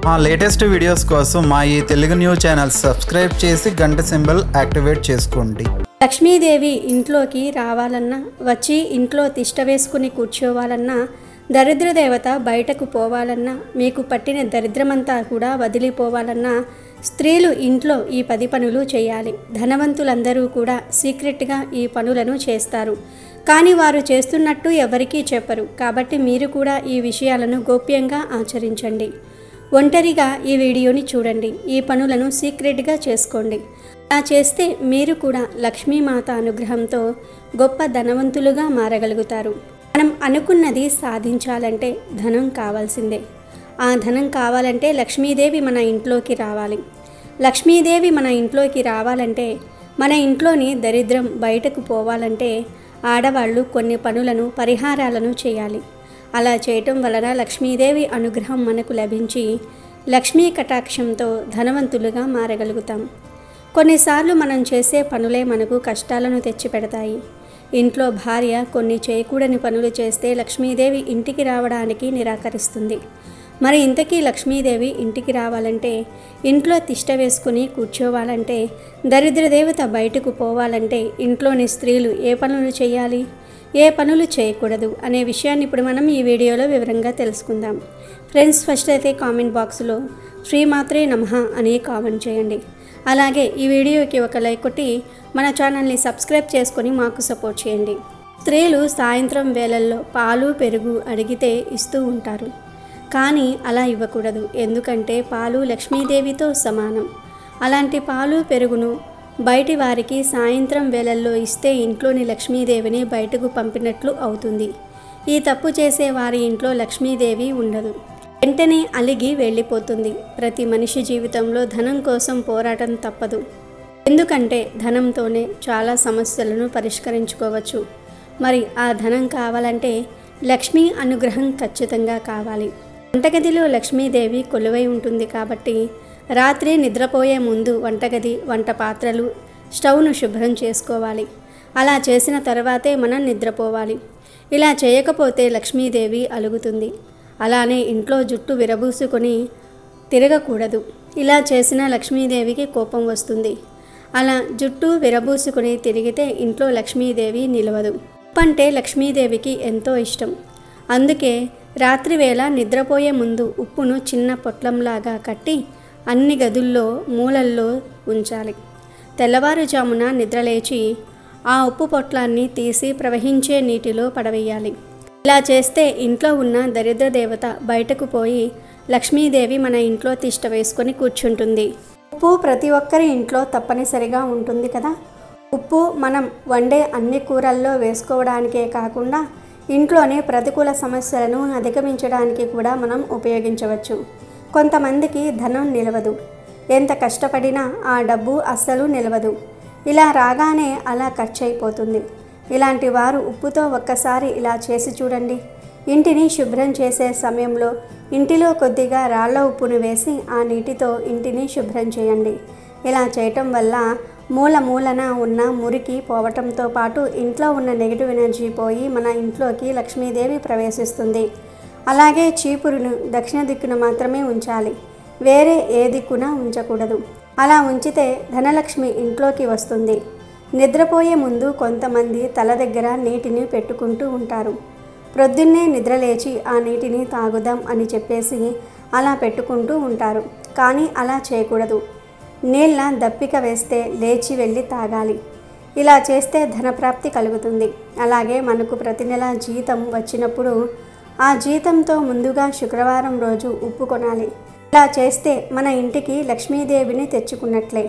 మా latest videos కోసం మా ఈ తెలుగు న్యూస్ ఛానల్ సబ్స్క్రైబ్ చేసి గంట సింబల్ యాక్టివేట్ చేసుకోండి. లక్ష్మీదేవి ఇంట్లోకి రావాలన్నా, వచ్చి ఇంట్లో తిష్ట వేసుకుని కూర్చోవాలన్నా, దరిద్ర దేవత బయటకు పోవాలన్నా, మీకు పట్టిన దరిద్రమంతా కూడా వదిలిపోవాలన్నా స్త్రీలు ఇంట్లో ఈ 10 పనులు చేయాలి. ధనవంతులందరూ కూడా సీక్రెట్గా ఈ పనులను చేస్తారు, కానీ వారు చేస్తున్నట్టు ఎవరికీ చెప్పరు. కాబట్టి మీరు కూడా ఈ విషయాలను గోప్యంగా ఆచరించండి. ఒంటరిగా ఈ వీడియోని చూడండి. ఈ పనులను సీక్రెట్గా చేసుకోండి. అలా చేస్తే మీరు కూడా లక్ష్మీమాత అనుగ్రహంతో గొప్ప ధనవంతులుగా మారగలుగుతారు. మనం అనుకున్నది సాధించాలంటే ధనం కావాల్సిందే. ఆ ధనం కావాలంటే లక్ష్మీదేవి మన ఇంట్లోకి రావాలి. లక్ష్మీదేవి మన ఇంట్లోకి రావాలంటే, మన ఇంట్లోని దరిద్రం బయటకు పోవాలంటే ఆడవాళ్ళు కొన్ని పనులను, పరిహారాలను చేయాలి. అలా చేయటం వలన లక్ష్మీదేవి అనుగ్రహం మనకు లభించి లక్ష్మీ కటాక్షంతో ధనవంతులుగా మారగలుగుతాం. కొన్నిసార్లు మనం చేసే పనులే మనకు కష్టాలను తెచ్చిపెడతాయి. ఇంట్లో భార్య కొన్ని చేయకూడని పనులు చేస్తే లక్ష్మీదేవి ఇంటికి రావడానికి నిరాకరిస్తుంది. మరి ఇంతకీ లక్ష్మీదేవి ఇంటికి రావాలంటే, ఇంట్లో తిష్ట వేసుకుని కూర్చోవాలంటే, దరిద్ర దేవత బయటకు పోవాలంటే ఇంట్లోని స్త్రీలు ఏ పనులు చేయాలి, ఏ పనులు చేయకూడదు అనే విషయాన్ని ఇప్పుడు మనం ఈ వీడియోలో వివరంగా తెలుసుకుందాం. ఫ్రెండ్స్, ఫస్ట్ అయితే కామెంట్ బాక్స్లో శ్రీమాత్రే నమః అని కామెంట్ చేయండి. అలాగే ఈ వీడియోకి ఒక లైక్ కొట్టి మన ఛానల్ని సబ్స్క్రైబ్ చేసుకొని మాకు సపోర్ట్ చేయండి. స్త్రీలు సాయంత్రం వేళల్లో పాలు, పెరుగు అడిగితే ఇస్తూ ఉంటారు, కానీ అలా ఇవ్వకూడదు. ఎందుకంటే పాలు లక్ష్మీదేవితో సమానం. అలాంటి పాలు, పెరుగును బయటి వారికి సాయంత్రం వేళల్లో ఇస్తే ఇంట్లోని లక్ష్మీదేవిని బయటకు పంపినట్లు అవుతుంది. ఈ తప్పు చేసే వారి ఇంట్లో లక్ష్మీదేవి ఉండదు, వెంటనే అలిగి వెళ్ళిపోతుంది. ప్రతి మనిషి జీవితంలో ధనం కోసం పోరాటం తప్పదు. ఎందుకంటే ధనంతోనే చాలా సమస్యలను పరిష్కరించుకోవచ్చు. మరి ఆ ధనం కావాలంటే లక్ష్మీ అనుగ్రహం ఖచ్చితంగా కావాలి. వంటగదిలో లక్ష్మీదేవి కొలువై ఉంటుంది కాబట్టి రాత్రి నిద్రపోయే ముందు వంటగది, వంట పాత్రలు, స్టవ్ను శుభ్రం చేసుకోవాలి. అలా చేసిన తర్వాతే మనం నిద్రపోవాలి. ఇలా చేయకపోతే లక్ష్మీదేవి అలుగుతుంది. అలానే ఇంట్లో జుట్టు విరబూసుకొని తిరగకూడదు. ఇలా చేసిన లక్ష్మీదేవికి కోపం వస్తుంది. అలా జుట్టు విరబూసుకొని తిరిగితే ఇంట్లో లక్ష్మీదేవి నిలవదు. ఉప్పు అంటే లక్ష్మీదేవికి ఎంతో ఇష్టం. అందుకే రాత్రి వేళ నిద్రపోయే ముందు ఉప్పును చిన్న పొట్లంలాగా కట్టి అన్ని గదుల్లో మూలల్లో ఉంచాలి. తెల్లవారుజామున నిద్రలేచి ఆ ఉప్పు పొట్లాన్ని తీసి ప్రవహించే నీటిలో పడవేయాలి. ఇలా చేస్తే ఇంట్లో ఉన్న దరిద్ర దేవత బయటకు పోయి లక్ష్మీదేవి మన ఇంట్లో తిష్ట వేసుకొని కూర్చుంటుంది. ఉప్పు ప్రతి ఒక్కరి ఇంట్లో తప్పనిసరిగా ఉంటుంది కదా. ఉప్పు మనం వండే అన్ని కూరల్లో వేసుకోవడానికే కాకుండా ఇంట్లోనే ప్రతికూల సమస్యలను అధిగమించడానికి కూడా మనం ఉపయోగించవచ్చు. కొంతమందికి ధనం నిలవదు. ఎంత కష్టపడినా ఆ డబ్బు అస్సలు నిలవదు. ఇలా రాగానే అలా ఖర్చు అయిపోతుంది. ఇలాంటి వారు ఉప్పుతో ఒక్కసారి ఇలా చేసి చూడండి. ఇంటిని శుభ్రం చేసే సమయంలో ఇంటిలో కొద్దిగా రాళ్ల ఉప్పును వేసి ఆ నీటితో ఇంటిని శుభ్రం చేయండి. ఇలా చేయటం వల్ల మూలన ఉన్న మురికి పోవటంతో పాటు ఇంట్లో ఉన్న నెగిటివ్ ఎనర్జీ పోయి మన ఇంట్లోకి లక్ష్మీదేవి ప్రవేశిస్తుంది. అలాగే చీపురును దక్షిణ దిక్కున మాత్రమే ఉంచాలి, వేరే ఏ దిక్కున ఉంచకూడదు. అలా ఉంచితే ధనలక్ష్మి ఇంట్లోకి వస్తుంది. నిద్రపోయే ముందు కొంతమంది తల దగ్గర నీటిని పెట్టుకుంటూ ఉంటారు. ప్రొద్దున్నే నిద్రలేచి ఆ నీటిని తాగుదాం అని చెప్పేసి అలా పెట్టుకుంటూ ఉంటారు. కానీ అలా చేయకూడదు. నీళ్ళ దప్పిక వేస్తే లేచి వెళ్ళి తాగాలి. ఇలా చేస్తే ధనప్రాప్తి కలుగుతుంది. అలాగే మనకు ప్రతి నెల జీతం వచ్చినప్పుడు ఆ జీతంతో ముందుగా శుక్రవారం రోజు ఉప్పు కొనాలి. ఇలా చేస్తే మన ఇంటికి లక్ష్మీదేవిని తెచ్చుకున్నట్లే.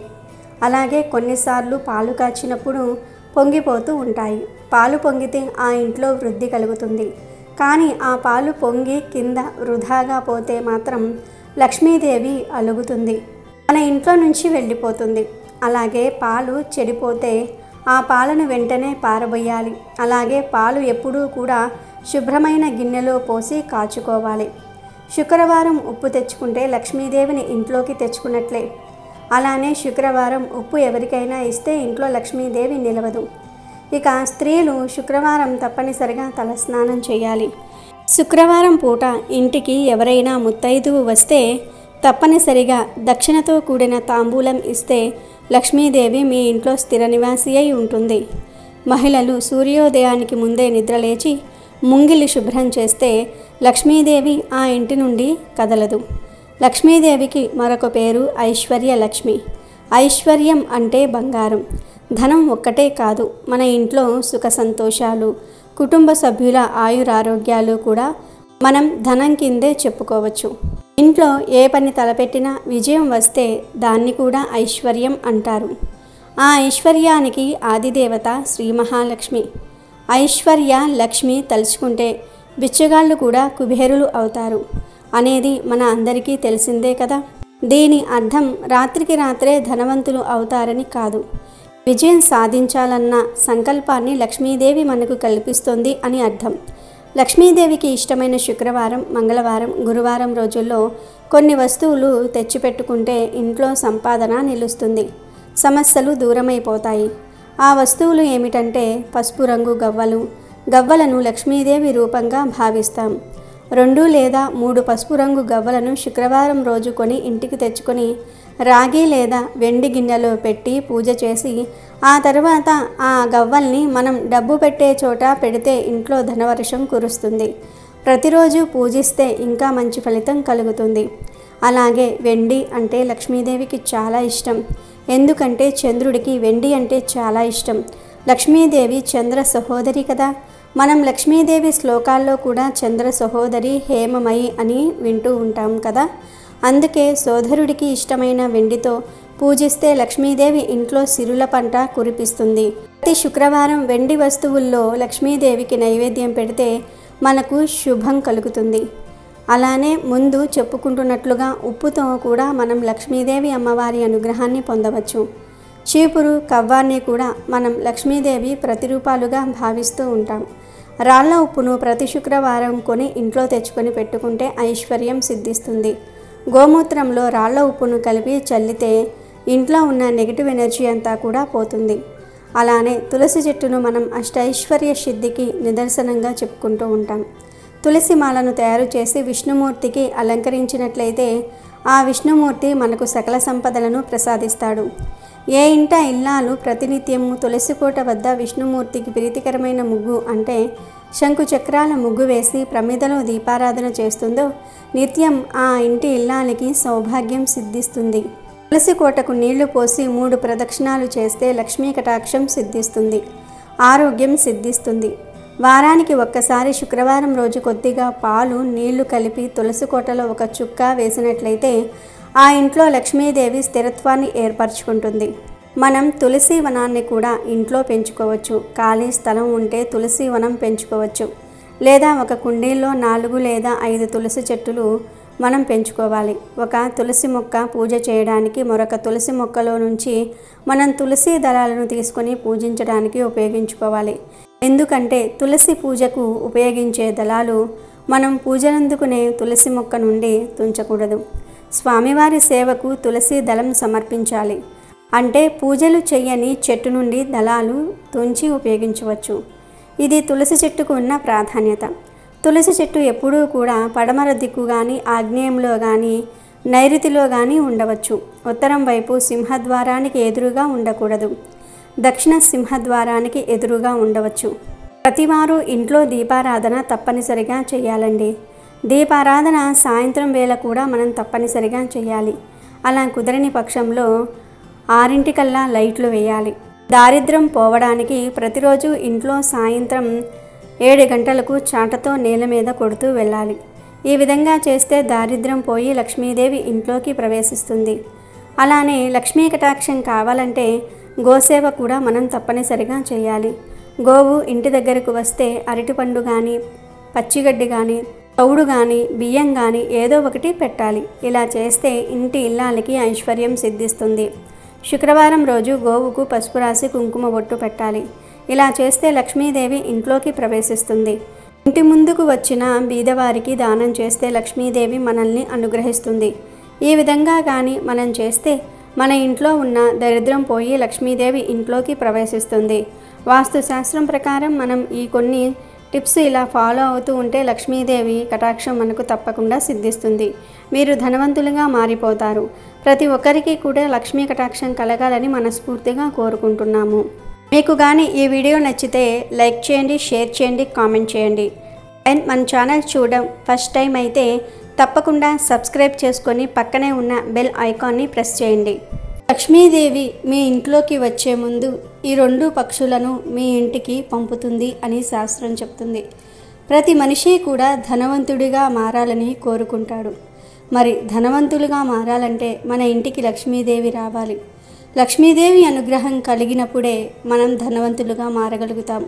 అలాగే కొన్నిసార్లు పాలు కాచినప్పుడు పొంగిపోతూ ఉంటాయి. పాలు పొంగితే ఆ ఇంట్లో వృద్ధి కలుగుతుంది. కానీ ఆ పాలు పొంగి కింద వృధాగా పోతే మాత్రం లక్ష్మీదేవి అలుగుతుంది, మన ఇంట్లో నుంచి వెళ్ళిపోతుంది. అలాగే పాలు చెడిపోతే ఆ పాలను వెంటనే పారబోయాలి. అలాగే పాలు ఎప్పుడూ కూడా శుభ్రమైన గిన్నెలో పోసి కాచుకోవాలి. శుక్రవారం ఉప్పు తెచ్చుకుంటే లక్ష్మీదేవిని ఇంట్లోకి తెచ్చుకున్నట్లే. అలానే శుక్రవారం ఉప్పు ఎవరికైనా ఇస్తే ఇంట్లో లక్ష్మీదేవి నిలవదు. ఇక స్త్రీలు శుక్రవారం తప్పనిసరిగా తలస్నానం చేయాలి. శుక్రవారం పూట ఇంటికి ఎవరైనా ముత్తైదువు వస్తే తప్పనిసరిగా దక్షిణతో కూడిన తాంబూలం ఇస్తే లక్ష్మీదేవి మీ ఇంట్లో స్థిర నివాసి అయి ఉంటుంది. మహిళలు సూర్యోదయానికి ముందే నిద్రలేచి ముంగిలి శుభ్రం చేస్తే లక్ష్మీదేవి ఆ ఇంటి నుండి కదలదు. లక్ష్మీదేవికి మరొక పేరు ఐశ్వర్య లక్ష్మి. ఐశ్వర్యం అంటే బంగారం. ధనం ఒక్కటే కాదు, మన ఇంట్లో సుఖ సంతోషాలు, కుటుంబ సభ్యుల ఆయురారోగ్యాలు కూడా మనం ధనం కిందే చెప్పుకోవచ్చు. ఇంట్లో ఏ పని తలపెట్టినా విజయం వస్తే దాన్ని కూడా ఐశ్వర్యం అంటారు. ఆ ఐశ్వర్యానికి ఆదిదేవత శ్రీ మహాలక్ష్మి. ఐశ్వర్య లక్ష్మి తలుచుకుంటే బిచ్చగాళ్ళు కూడా కుబేరులు అవుతారు అనేది మన అందరికీ తెలిసిందే కదా. దీని అర్థం రాత్రికి రాత్రే ధనవంతులు అవుతారని కాదు. విజయం సాధించాలన్న సంకల్పాన్ని లక్ష్మీదేవి మనకు కల్పిస్తుంది అని అర్థం. లక్ష్మీదేవికి ఇష్టమైన శుక్రవారం, మంగళవారం, గురువారం రోజుల్లో కొన్ని వస్తువులు తెచ్చిపెట్టుకుంటే ఇంట్లో సంపాదన నిలుస్తుంది, సమస్యలు దూరమైపోతాయి. ఆ వస్తువులు ఏమిటంటే పసుపు రంగు గవ్వలు. గవ్వలను లక్ష్మీదేవి రూపంగా భావిస్తాం. 2 లేదా 3 పసుపు రంగు గవ్వలను శుక్రవారం రోజు కొని ఇంటికి తెచ్చుకొని రాగి లేదా వెండి గిన్నెలో పెట్టి పూజ చేసి ఆ తర్వాత ఆ గవ్వల్ని మనం డబ్బు పెట్టే చోట పెడితే ఇంట్లో ధనవర్షం కురుస్తుంది. ప్రతిరోజు పూజిస్తే ఇంకా మంచి ఫలితం కలుగుతుంది. అలాగే వెండి అంటే లక్ష్మీదేవికి చాలా ఇష్టం. ఎందుకంటే చంద్రుడికి వెండి అంటే చాలా ఇష్టం. లక్ష్మీదేవి చంద్ర సహోదరి కదా. మనం లక్ష్మీదేవి శ్లోకాల్లో కూడా చంద్ర సహోదరి హేమమయి అని వింటూ ఉంటాం కదా. అందుకే సోదరుడికి ఇష్టమైన వెండితో పూజిస్తే లక్ష్మీదేవి ఇంట్లో సిరుల పంట కురిపిస్తుంది. ప్రతి శుక్రవారం వెండి వస్తువుల్లో లక్ష్మీదేవికి నైవేద్యం పెడితే మనకు శుభం కలుగుతుంది. అలానే ముందు చెప్పుకుంటున్నట్లుగా ఉప్పుతో కూడా మనం లక్ష్మీదేవి అమ్మవారి అనుగ్రహాన్ని పొందవచ్చు. చీపురు, కవ్వాన్ని కూడా మనం లక్ష్మీదేవి ప్రతిరూపాలుగా భావిస్తూ ఉంటాం. రాళ్ల ఉప్పును ప్రతి శుక్రవారం కొని ఇంట్లో తెచ్చుకొని పెట్టుకుంటే ఐశ్వర్యం సిద్ధిస్తుంది. గోమూత్రంలో రాళ్ల ఉప్పును కలిపి చల్లితే ఇంట్లో ఉన్న నెగిటివ్ ఎనర్జీ అంతా కూడా పోతుంది. అలానే తులసి చెట్టును మనం అష్టైశ్వర్య సిద్ధికి నిదర్శనంగా చెప్పుకుంటూ ఉంటాం. తులసి మాలను తయారు చేసి విష్ణుమూర్తికి అలంకరించినట్లయితే ఆ విష్ణుమూర్తి మనకు సకల సంపదలను ప్రసాదిస్తాడు. ఏ ఇంట ఇల్లాలు ప్రతినిత్యము తులసి కోట వద్ద విష్ణుమూర్తికి ప్రీతికరమైన ముగ్గు అంటే శంకు చక్రాల ముగ్గు వేసి ప్రమిదలో దీపారాధన చేస్తుందో నిత్యం ఆ ఇంటి ఇల్లాలకి సౌభాగ్యం సిద్ధిస్తుంది. తులసి కోటకు నీళ్లు పోసి 3 ప్రదక్షిణాలు చేస్తే లక్ష్మీ కటాక్షం సిద్ధిస్తుంది, ఆరోగ్యం సిద్ధిస్తుంది. వారానికి ఒక్కసారి శుక్రవారం రోజు కొద్దిగా పాలు, నీళ్లు కలిపి తులసి కోటలో ఒక చుక్క వేసినట్లయితే ఆ ఇంట్లో లక్ష్మీదేవి స్థిరత్వాన్ని ఏర్పరచుకుంటుంది. మనం తులసి వనాన్ని కూడా ఇంట్లో పెంచుకోవచ్చు. ఖాళీ స్థలం ఉంటే తులసి వనం పెంచుకోవచ్చు. లేదా ఒక కుండీల్లో 4 లేదా 5 తులసి చెట్టులు మనం పెంచుకోవాలి. ఒక తులసి మొక్క పూజ చేయడానికి మరొక తులసి మొక్కలో నుంచి మనం తులసి దళాలను తీసుకొని పూజించడానికి ఉపయోగించుకోవాలి. ఎందుకంటే తులసి పూజకు ఉపయోగించే దళాలు మనం పూజలందుకునే తులసి మొక్క నుండి తుంచకూడదు. స్వామివారి సేవకు తులసి దళం సమర్పించాలి. అంటే పూజలు చెయ్యని చెట్టు నుండి దళాలు తుంచి ఉపయోగించవచ్చు. ఇది తులసి చెట్టుకు ఉన్న ప్రాధాన్యత. తులసి చెట్టు ఎప్పుడూ కూడా పడమర దిక్కు కానీ, ఆగ్నేయంలో కానీ, నైరుతిలో కానీ ఉండవచ్చు. ఉత్తరం వైపు సింహద్వారానికి ఎదురుగా ఉండకూడదు. దక్షిణ సింహద్వారానికి ఎదురుగా ఉండవచ్చు. ప్రతివారు ఇంట్లో దీపారాధన తప్పనిసరిగా చేయాలండి. దీపారాధన సాయంత్రం వేళ కూడా మనం తప్పనిసరిగా చేయాలి. అలా కుదరని పక్షంలో 6 లైట్లు వేయాలి. దారిద్ర్యం పోవడానికి ప్రతిరోజు ఇంట్లో సాయంత్రం 7 గంటలకు చాటతో నేల మీద కొడుతూ వెళ్ళాలి. ఈ విధంగా చేస్తే దారిద్ర్యం పోయి లక్ష్మీదేవి ఇంట్లోకి ప్రవేశిస్తుంది. అలానే లక్ష్మీ కటాక్షం కావాలంటే గోసేవ కూడా మనం తప్పనిసరిగా చేయాలి. గోవు ఇంటి దగ్గరకు వస్తే అరటిపండు కానీ, పచ్చిగడ్డి కానీ, తౌడు కానీ, బియ్యం కానీ ఏదో ఒకటి పెట్టాలి. ఇలా చేస్తే ఇంటి ఇల్లాలకి ఐశ్వర్యం సిద్ధిస్తుంది. శుక్రవారం రోజు గోవుకు పసుపు రాసి కుంకుమ బొట్టు పెట్టాలి. ఇలా చేస్తే లక్ష్మీదేవి ఇంట్లోకి ప్రవేశిస్తుంది. ఇంటి ముందుకు వచ్చిన బీదవారికి దానం చేస్తే లక్ష్మీదేవి మనల్ని అనుగ్రహిస్తుంది. ఈ విధంగా కానీ మనం చేస్తే మన ఇంట్లో ఉన్న దరిద్రం పోయి లక్ష్మీదేవి ఇంట్లోకి ప్రవేశిస్తుంది. వాస్తుశాస్త్రం ప్రకారం మనం ఈ కొన్ని టిప్స్ ఇలా ఫాలో అవుతూ ఉంటే లక్ష్మీదేవి కటాక్షం మనకు తప్పకుండా సిద్ధిస్తుంది. మీరు ధనవంతులుగా మారిపోతారు. ప్రతి ఒక్కరికి కూడా లక్ష్మీ కటాక్షం కలగాలని మనస్ఫూర్తిగా కోరుకుంటున్నాము. మీకు కానీ ఈ వీడియో నచ్చితే లైక్ చేయండి, షేర్ చేయండి, కామెంట్ చేయండి. అండ్ మన ఛానల్ చూడడం ఫస్ట్ టైం అయితే తప్పకుండా సబ్స్క్రైబ్ చేసుకొని పక్కనే ఉన్న బెల్ ఐకాన్ని ప్రెస్ చేయండి. లక్ష్మీదేవి మీ ఇంట్లోకి వచ్చే ముందు ఈ 2 పక్షులను మీ ఇంటికి పంపుతుంది అని శాస్త్రం చెప్తుంది. ప్రతి మనిషి కూడా ధనవంతుడిగా మారాలని కోరుకుంటాడు. మరి ధనవంతులుగా మారాలంటే మన ఇంటికి లక్ష్మీదేవి రావాలి. లక్ష్మీదేవి అనుగ్రహం కలిగినప్పుడే మనం ధనవంతులుగా మారగలుగుతాం.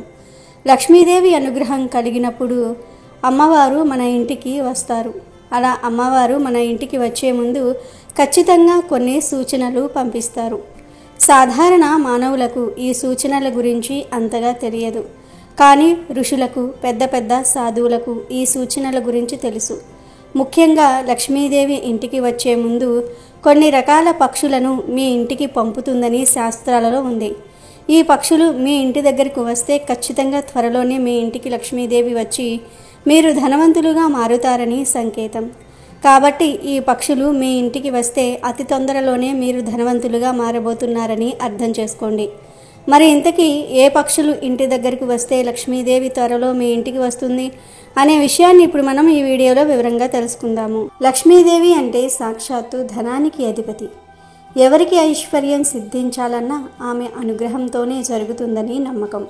లక్ష్మీదేవి అనుగ్రహం కలిగినప్పుడు అమ్మవారు మన ఇంటికి వస్తారు. అలా అమ్మవారు మన ఇంటికి వచ్చే ముందు ఖచ్చితంగా కొన్ని సూచనలు పంపిస్తారు. సాధారణ మానవులకు ఈ సూచనల గురించి అంతగా తెలియదు. కానీ ఋషులకు, పెద్ద పెద్ద సాధువులకు ఈ సూచనల గురించి తెలుసు. ముఖ్యంగా లక్ష్మీదేవి ఇంటికి వచ్చే ముందు కొన్ని రకాల పక్షులను మీ ఇంటికి పంపుతుందని శాస్త్రాలలో ఉంది. ఈ పక్షులు మీ ఇంటి దగ్గరకు వస్తే ఖచ్చితంగా త్వరలోనే మీ ఇంటికి లక్ష్మీదేవి వచ్చి మీరు ధనవంతులుగా మారుతారని సంకేతం. కాబట్టి ఈ పక్షులు మీ ఇంటికి వస్తే అతి తొందరలోనే మీరు ధనవంతులుగా మారబోతున్నారని అర్థం చేసుకోండి. మరి ఇంతకీ ఏ పక్షులు ఇంటి దగ్గరకు వస్తే లక్ష్మీదేవి త్వరలో మీ ఇంటికి వస్తుంది అనే విషయాన్ని ఇప్పుడు మనం ఈ వీడియోలో వివరంగా తెలుసుకుందాము. లక్ష్మీదేవి అంటే సాక్షాత్తు ధనానికి అధిపతి. ఎవరికి ఐశ్వర్యం సిద్ధించాలన్నా ఆమె అనుగ్రహంతోనే జరుగుతుందని నమ్మకం.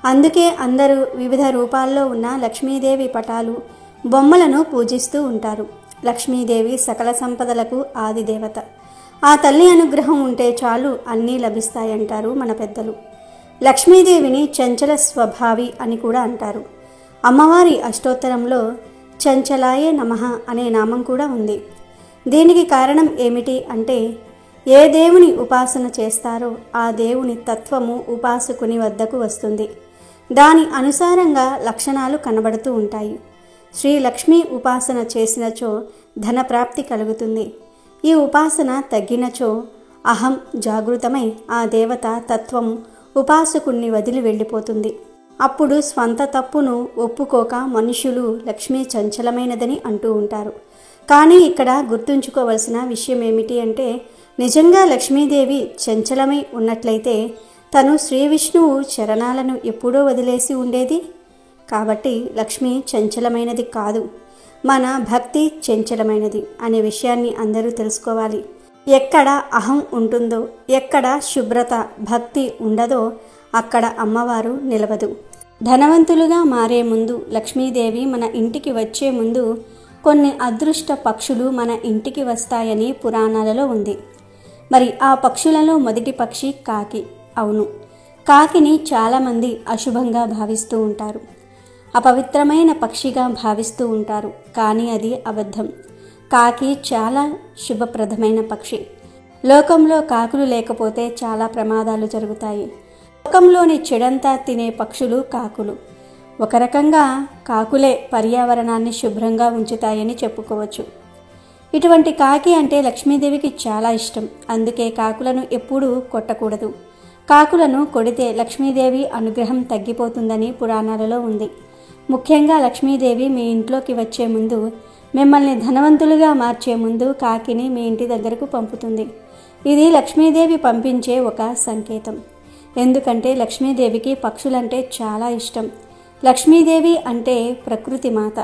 అందుకే అందరూ వివిధ రూపాల్లో ఉన్న లక్ష్మీదేవి పటాలు, బొమ్మలను పూజిస్తూ ఉంటారు. లక్ష్మీదేవి సకల సంపదలకు ఆదిదేవత. ఆ తల్లి అనుగ్రహం ఉంటే చాలు అన్నీ లభిస్తాయంటారు మన పెద్దలు. లక్ష్మీదేవిని చంచల స్వభావి అని కూడా అంటారు. అమ్మవారి అష్టోత్తరంలో చంచలాయే నమః అనే నామం కూడా ఉంది. దీనికి కారణం ఏమిటి అంటే ఏ దేవుని ఉపాసన చేస్తారో ఆ దేవుని తత్వము ఉపాసకుని వద్దకు వస్తుంది. దాని అనుసారంగా లక్షణాలు కనబడుతూ ఉంటాయి. శ్రీ లక్ష్మీ ఉపాసన చేసినచో ధనప్రాప్తి కలుగుతుంది. ఈ ఉపాసన తగ్గినచో అహం జాగృతమై ఆ దేవత తత్వము ఉపాసకుణ్ణి వదిలి వెళ్ళిపోతుంది. అప్పుడు స్వంత తప్పును ఒప్పుకోక మనుషులు లక్ష్మీ చంచలమైనదని అంటూ ఉంటారు. కానీ ఇక్కడ గుర్తుంచుకోవలసిన విషయం ఏమిటి అంటే నిజంగా లక్ష్మీదేవి చంచలమై ఉన్నట్లయితే తను శ్రీ విష్ణువు చరణాలను ఎప్పుడో వదిలేసి ఉండేది. కాబట్టి లక్ష్మి చంచలమైనది కాదు, మన భక్తి చంచలమైనది అనే విషయాన్ని అందరూ తెలుసుకోవాలి. ఎక్కడ అహం ఉంటుందో, ఎక్కడ శుభ్రత భక్తి ఉండదో అక్కడ అమ్మవారు నిలవదు. ధనవంతులుగా మారే ముందు లక్ష్మీదేవి మన ఇంటికి వచ్చే ముందు కొన్ని అదృష్ట పక్షులు మన ఇంటికి వస్తాయని పురాణాలలో ఉంది. మరి ఆ పక్షులలో మొదటి పక్షి కాకి. అవును, కాకిని చాలామంది అశుభంగా భావిస్తూ ఉంటారు, అపవిత్రమైన పక్షిగా భావిస్తూ ఉంటారు. కానీ అది అబద్ధం. కాకి చాలా శుభప్రదమైన పక్షి. లోకంలో కాకులు లేకపోతే చాలా ప్రమాదాలు జరుగుతాయి. లోకంలోని చెడంతా తినే పక్షులు కాకులు. ఒక రకంగా కాకులే పర్యావరణాన్ని శుభ్రంగా ఉంచుతాయని చెప్పుకోవచ్చు. ఇటువంటి కాకి అంటే లక్ష్మీదేవికి చాలా ఇష్టం. అందుకే కాకులను ఎప్పుడూ కొట్టకూడదు. కాకులను కొడితే లక్ష్మీదేవి అనుగ్రహం తగ్గిపోతుందని పురాణాలలో ఉంది. ముఖ్యంగా లక్ష్మీదేవి మీ ఇంట్లోకి వచ్చే ముందు, మిమ్మల్ని ధనవంతులుగా మార్చే ముందు కాకిని మీ ఇంటి దగ్గరకు పంపుతుంది. ఇది లక్ష్మీదేవి పంపించే ఒక సంకేతం. ఎందుకంటే లక్ష్మీదేవికి పక్షులంటే చాలా ఇష్టం. లక్ష్మీదేవి అంటే ప్రకృతి మాత.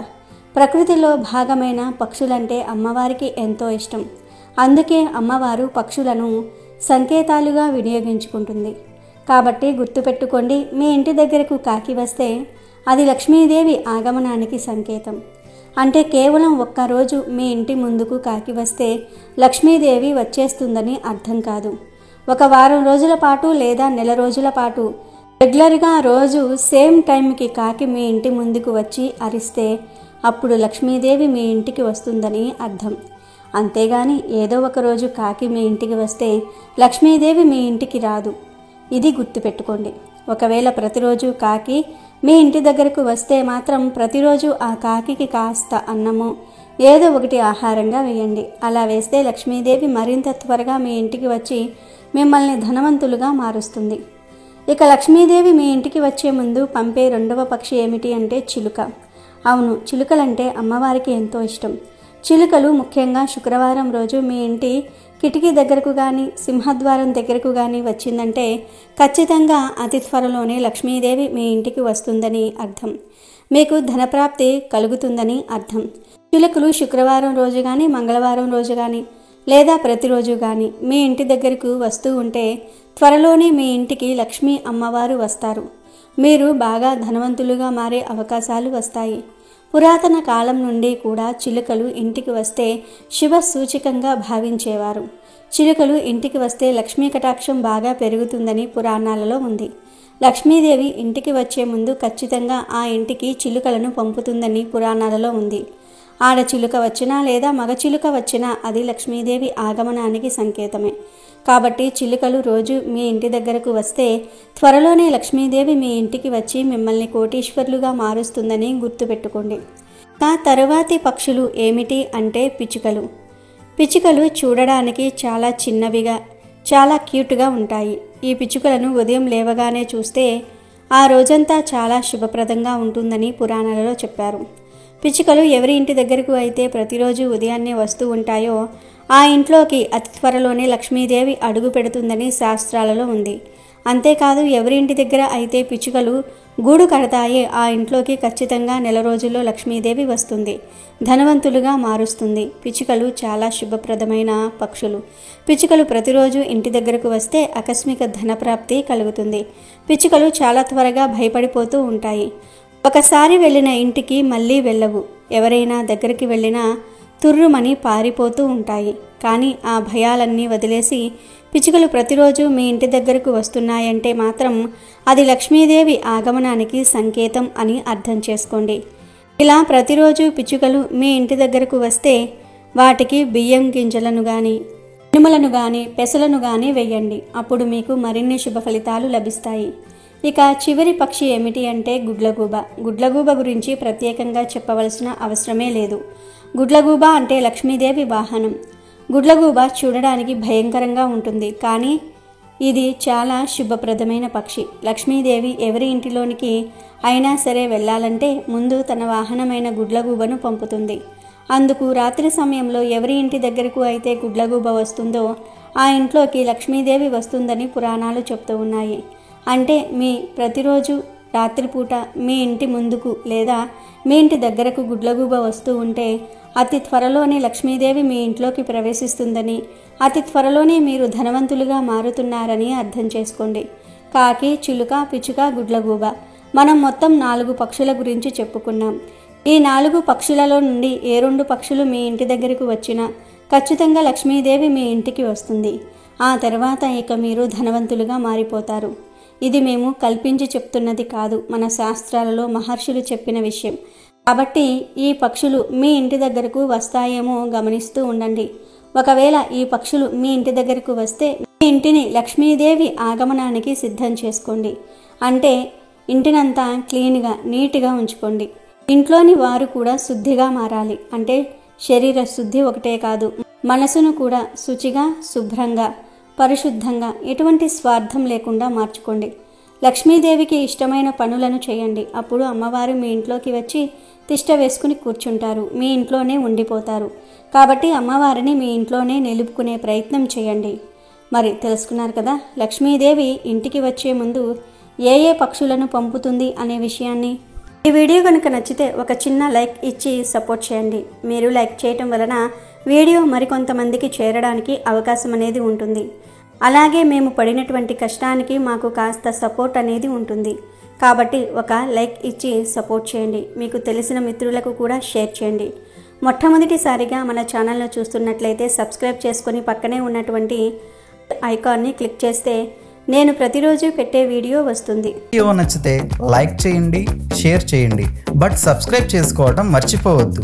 ప్రకృతిలో భాగమైన పక్షులంటే అమ్మవారికి ఎంతో ఇష్టం. అందుకే అమ్మవారు పక్షులను సంకేతాలుగా వినియోగించుకుంటుంది. కాబట్టి గుర్తుపెట్టుకోండి, మీ ఇంటి దగ్గరకు కాకి వస్తే అది లక్ష్మీదేవి ఆగమనానికి సంకేతం. అంటే కేవలం ఒక్కరోజు మీ ఇంటి ముందుకు కాకి వస్తే లక్ష్మీదేవి వచ్చేస్తుందని అర్థం కాదు. ఒక వారం రోజుల పాటు లేదా నెల రోజుల పాటు రెగ్యులర్గా రోజు సేమ్ టైంకి కాకి మీ ఇంటి ముందుకు వచ్చి అరిస్తే అప్పుడు లక్ష్మీదేవి మీ ఇంటికి వస్తుందని అర్థం. అంతేగాని ఏదో ఒక రోజు కాకి మీ ఇంటికి వస్తే లక్ష్మీదేవి మీ ఇంటికి రాదు. ఇది గుర్తుపెట్టుకోండి. ఒకవేళ ప్రతిరోజు కాకి మీ ఇంటి దగ్గరకు వస్తే మాత్రం ప్రతిరోజు ఆ కాకికి కాస్త అన్నము ఏదో ఒకటి ఆహారంగా వేయండి. అలా వేస్తే లక్ష్మీదేవి మరింత త్వరగా మీ ఇంటికి వచ్చి మిమ్మల్ని ధనవంతులుగా మారుస్తుంది. ఇక లక్ష్మీదేవి మీ ఇంటికి వచ్చే ముందు పంపే రెండవ పక్షి ఏమిటి అంటే చిలుక. అవును, చిలుకలంటే అమ్మవారికి ఎంతో ఇష్టం. చిలుకలు ముఖ్యంగా శుక్రవారం రోజు మీ ఇంటి కిటికీ దగ్గరకు కానీ సింహద్వారం దగ్గరకు కానీ వచ్చిందంటే ఖచ్చితంగా అతి త్వరలోనే లక్ష్మీదేవి మీ ఇంటికి వస్తుందని అర్థం. మీకు ధనప్రాప్తి కలుగుతుందని అర్థం. చిలుకలు శుక్రవారం రోజు కానీ మంగళవారం రోజు కానీ లేదా ప్రతిరోజు కానీ మీ ఇంటి దగ్గరకు వస్తూ ఉంటే త్వరలోనే మీ ఇంటికి లక్ష్మీ అమ్మవారు వస్తారు. మీరు బాగా ధనవంతులుగా మారే అవకాశాలు వస్తాయి. పురాతన కాలం నుండి కూడా చిలుకలు ఇంటికి వస్తే శుభ సూచకంగా భావించేవారు. చిలుకలు ఇంటికి వస్తే లక్ష్మీ కటాక్షం బాగా పెరుగుతుందని పురాణాలలో ఉంది. లక్ష్మీదేవి ఇంటికి వచ్చే ముందు ఖచ్చితంగా ఆ ఇంటికి చిలుకలను పంపుతుందని పురాణాలలో ఉంది. ఆడ చిలుక వచ్చినా లేదా మగ చిలుక వచ్చినా అది లక్ష్మీదేవి ఆగమనానికి సంకేతమే. కాబట్టి చిలుకలు రోజు మీ ఇంటి దగ్గరకు వస్తే త్వరలోనే లక్ష్మీదేవి మీ ఇంటికి వచ్చి మిమ్మల్ని కోటీశ్వర్లుగా మారుస్తుందని గుర్తుపెట్టుకోండి. ఆ తరువాతి పక్షులు ఏమిటి అంటే పిచ్చుకలు. పిచ్చుకలు చూడడానికి చాలా చిన్నవిగా చాలా క్యూట్గా ఉంటాయి. ఈ పిచ్చుకలను ఉదయం లేవగానే చూస్తే ఆ రోజంతా చాలా శుభప్రదంగా ఉంటుందని పురాణాలలో చెప్పారు. పిచ్చుకలు ఎవరి ఇంటి దగ్గరకు అయితే ప్రతిరోజు ఉదయాన్నే వస్తూ ఉంటాయో ఆ ఇంట్లోకి అతి త్వరలోనే లక్ష్మీదేవి అడుగు పెడుతుందని శాస్త్రాలలో ఉంది. అంతేకాదు ఎవరి ఇంటి దగ్గర అయితే పిచ్చుకలు గూడు కడతాయే ఆ ఇంట్లోకి ఖచ్చితంగా నెల రోజుల్లో లక్ష్మీదేవి వస్తుంది, ధనవంతులుగా మారుస్తుంది. పిచ్చుకలు చాలా శుభప్రదమైన పక్షులు. పిచ్చుకలు ప్రతిరోజు ఇంటి దగ్గరకు వస్తే ఆకస్మిక ధనప్రాప్తి కలుగుతుంది. పిచ్చుకలు చాలా త్వరగా భయపడిపోతూ ఉంటాయి. ఒకసారి వెళ్ళిన ఇంటికి మళ్ళీ వెళ్ళవు. ఎవరైనా దగ్గరికి వెళ్ళినా తుర్రుమని పారిపోతూ ఉంటాయి. కానీ ఆ భయాలన్నీ వదిలేసి పిచ్చుకలు ప్రతిరోజు మీ ఇంటి దగ్గరకు వస్తున్నాయంటే మాత్రం అది లక్ష్మీదేవి ఆగమనానికి సంకేతం అని అర్థం చేసుకోండి. ఇలా ప్రతిరోజు పిచ్చుకలు మీ ఇంటి దగ్గరకు వస్తే వాటికి బియ్యం గింజలను కానీ మినుములను కానీ పెసలను కానీ వేయండి. అప్పుడు మీకు మరిన్ని శుభ ఫలితాలు లభిస్తాయి. ఇక చివరి పక్షి ఏమిటి అంటే గుడ్లగూబ. గుడ్లగూబ గురించి ప్రత్యేకంగా చెప్పవలసిన అవసరమే లేదు. గుడ్లగూబ అంటే లక్ష్మీదేవి వాహనం. గుడ్లగూబ చూడడానికి భయంకరంగా ఉంటుంది, కానీ ఇది చాలా శుభప్రదమైన పక్షి. లక్ష్మీదేవి ఎవరి ఇంటిలోనికి అయినా సరే వెళ్ళాలంటే ముందు తన వాహనమైన గుడ్లగూబను పంపుతుంది. అందుకు రాత్రి సమయంలో ఎవరి ఇంటి దగ్గరకు అయితే గుడ్లగూబ వస్తుందో ఆ ఇంట్లోకి లక్ష్మీదేవి వస్తుందని పురాణాలు చెప్తూ ఉన్నాయి. అంటే మీ ప్రతిరోజు రాత్రిపూట మీ ఇంటి ముందుకు లేదా మీ ఇంటి దగ్గరకు గుడ్లగూబ వస్తూ ఉంటే అతి త్వరలోనే లక్ష్మీదేవి మీ ఇంట్లోకి ప్రవేశిస్తుందని, అతి త్వరలోనే మీరు ధనవంతులుగా మారుతున్నారని అర్థం చేసుకోండి. కాకి, చిలుక, పిచ్చుక, గుడ్లగూబ మనం మొత్తం 4 పక్షుల గురించి చెప్పుకున్నాం. ఈ 4 పక్షులలో నుండి ఏ 2 పక్షులు మీ ఇంటి దగ్గరకు వచ్చినా ఖచ్చితంగా లక్ష్మీదేవి మీ ఇంటికి వస్తుంది. ఆ తర్వాత ఇక మీరు ధనవంతులుగా మారిపోతారు. ఇది మేము కల్పించి చెప్తున్నది కాదు, మన శాస్త్రాలలో మహర్షులు చెప్పిన విషయం. కాబట్టి ఈ పక్షులు మీ ఇంటి దగ్గరకు వస్తాయేమో గమనిస్తూ ఉండండి. ఒకవేళ ఈ పక్షులు మీ ఇంటి దగ్గరకు వస్తే మీ ఇంటిని లక్ష్మీదేవి ఆగమనానికి సిద్ధం చేసుకోండి. అంటే ఇంటినంతా క్లీన్గా నీట్గా ఉంచుకోండి. ఇంట్లోని వారు కూడా శుద్ధిగా మారాలి. అంటే శరీర శుద్ధి ఒకటే కాదు, మనసును కూడా శుచిగా, శుభ్రంగా, పరిశుద్ధంగా, ఎటువంటి స్వార్థం లేకుండా మార్చుకోండి. లక్ష్మీదేవికి ఇష్టమైన పనులను చేయండి. అప్పుడు అమ్మవారు మీ ఇంట్లోకి వచ్చి తిష్ట వేసుకుని కూర్చుంటారు, మీ ఇంట్లోనే ఉండిపోతారు. కాబట్టి అమ్మవారిని మీ ఇంట్లోనే నిలుపుకునే ప్రయత్నం చేయండి. మరి తెలుసుకున్నారు కదా లక్ష్మీదేవి ఇంటికి వచ్చే ముందు ఏ ఏ పక్షులను పంపుతుంది అనే విషయాన్ని. ఈ వీడియో కనుక నచ్చితే ఒక చిన్న లైక్ ఇచ్చి సపోర్ట్ చేయండి. మీరు లైక్ చేయటం వలన వీడియో మరికొంతమందికి చేరడానికి అవకాశం అనేది ఉంటుంది. అలాగే మేము పడినటువంటి కష్టానికి మాకు కాస్త సపోర్ట్ అనేది ఉంటుంది. కాబట్టి ఒక లైక్ ఇచ్చి సపోర్ట్ చేయండి. మీకు తెలిసిన మిత్రులకు కూడా షేర్ చేయండి. మొట్టమొదటిసారిగా మన ఛానల్ను చూస్తున్నట్లయితే సబ్స్క్రైబ్ చేసుకొని పక్కనే ఉన్నటువంటి ఐకాన్ని క్లిక్ చేస్తే నేను ప్రతిరోజు పెట్టే వీడియో వస్తుంది. వీడియో నచ్చితే లైక్ చేయండి, షేర్ చేయండి, బట్ సబ్స్క్రైబ్ చేసుకోవడం మర్చిపోవద్దు.